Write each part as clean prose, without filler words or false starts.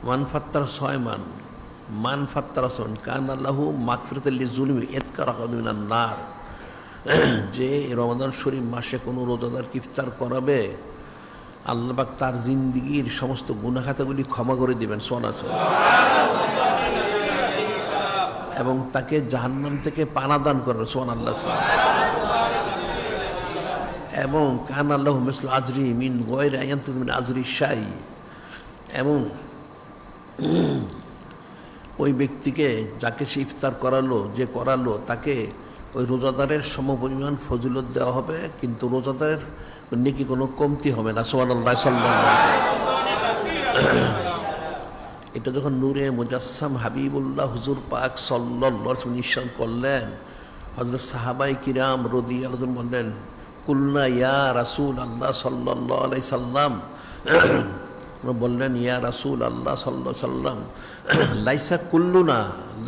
মান ফাত্তারা 6 মান, মান ফাত্তারা কানা লাহু মাগফিরাতাল লিযুলমি ইতকারাহু মিনান নার। যে রমাদান শরীফ মাসে কোনো রোজাদারকে ইফতার করাবে, আল্লাহ পাক তার জিন্দিগির সমস্ত গুনাহ খাতাগুলি ক্ষমা করে দিবেন, সুবহানাল্লাহ, এবং তাকে জাহান্নাম থেকে পানা দান করবেন, সুবহানাল্লাহ। এবং কানা লাহু মিসলু আজরি মিন গায়রি আয়ানতিজ মিন আজরি শাই, এবং ওই ব্যক্তিকে যাকে সে ইফতার করালো, যে করালো, তাকে ওই রোজাদারের সমপরিমাণ ফজিলত দেওয়া হবে, কিন্তু রোজাদারের নেকি কোনো কমতি হবে না, সুবহানাল্লাহ, সাল্লাল্লাহু আলাইহি ওয়াসাল্লাম। এটা যখন নূরে মুজাসসাম হাবিবুল্লাহ হুজুর পাক সাল্লাল্লাহু আলাইহি ওয়াসাল্লাম নিঃসরণ করলেন, হযরত সাহাবায়ে কিরাম রাদিয়াল্লাহু আনহুম বললেন, কুলনা ইয়া রাসূল আল্লাহ সাল্লাল্লাহু আলাইহি সাল্লাম, বললেন ইয়া রাসূল আল্লাহ সাল্লাল্লাহু আলাইহি সাল্লাম,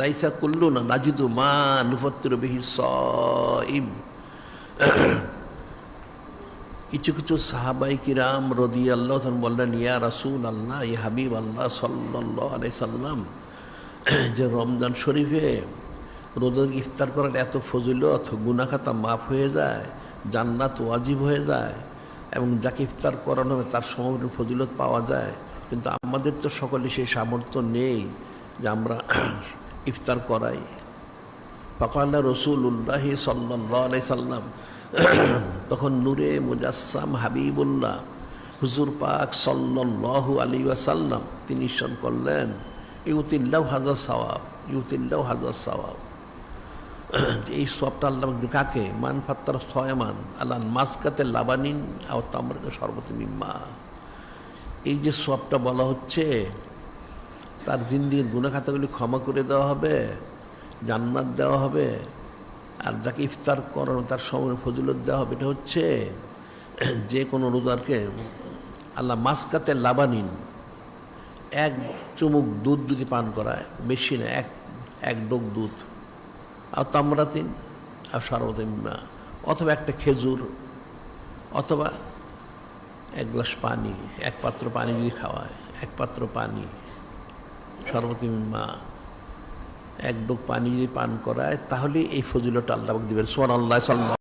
লাইসা কুল্লুনা নাজিদু মা নুফাত্তিরু বিহি সাইম। কিছু কিছু সাহাবায়ে কিরাম রাদিয়াল্লাহু আনহুম বললেন, ইয়া রাসূল আল্লাহ, ইয়া হাবিব আল্লাহ সাল্লাল্লাহু আলাইহি সাল্লাম, যে রমজান শরীফে রোজার ইফতার করার এত ফজিলত, গুনাহ খাতা মাফ হয়ে যায়, জান্নাত ওয়াজিব হয়ে যায়, এবং যাকে ইফতার করানো হবে তার সমগ্র ফজিলত পাওয়া যায়, কিন্তু আমাদের তো সকলে সেই সামর্থ্য নেই যে আমরা ইফতার করাই। ফাকালা রাসূলুল্লাহ সাল্লাল্লাহু আলাইহি সাল্লাম, তখন নূরে মুজাসসাম হাবিবুল্লাহ হুজুর পাক সাল্লাল্লাহু আলাইহি ওয়াসাল্লাম তিনি ইরশাদ করলেন, ইউতিল্লাহু হাযা সাওয়াব, ইউতিল্লাহু হাযা সাওয়াব। এই সবটা আল্লাহ কাকে? মান ফাত্তারা 6 মান আলান মাসকাতে লাবানিন আও তামরাতে শরবতে মিম্মা। এই যে সবটা বলা হচ্ছে, তার জিন্দিগির গুনাহ খাতাগুলি ক্ষমা করে দেওয়া হবে, জান্নাত দেওয়া হবে, আর যাকে ইফতার করানো তার সময় ফজিলত দেওয়া হবে। এটা হচ্ছে যে কোনো রোজারকে আল্লাহ মাসকাতে লাবানিন, এক চুমুক দুধ যদি পান করায়, বেশি না, এক ডোক দুধ, আর তামরাতিন আর শরবতে মিম্মা, অথবা একটা খেজুর, অথবা এক গ্লাস পানি, এক পাত্র পানি যদি খাওয়ায়, এক পাত্র পানি, শরবতে মিম্মা, এক ডোক পানি যদি পান করায়, তাহলে এই ফজিলতটা আল্লাহ দিবেন, সুবহানাল্লাহ।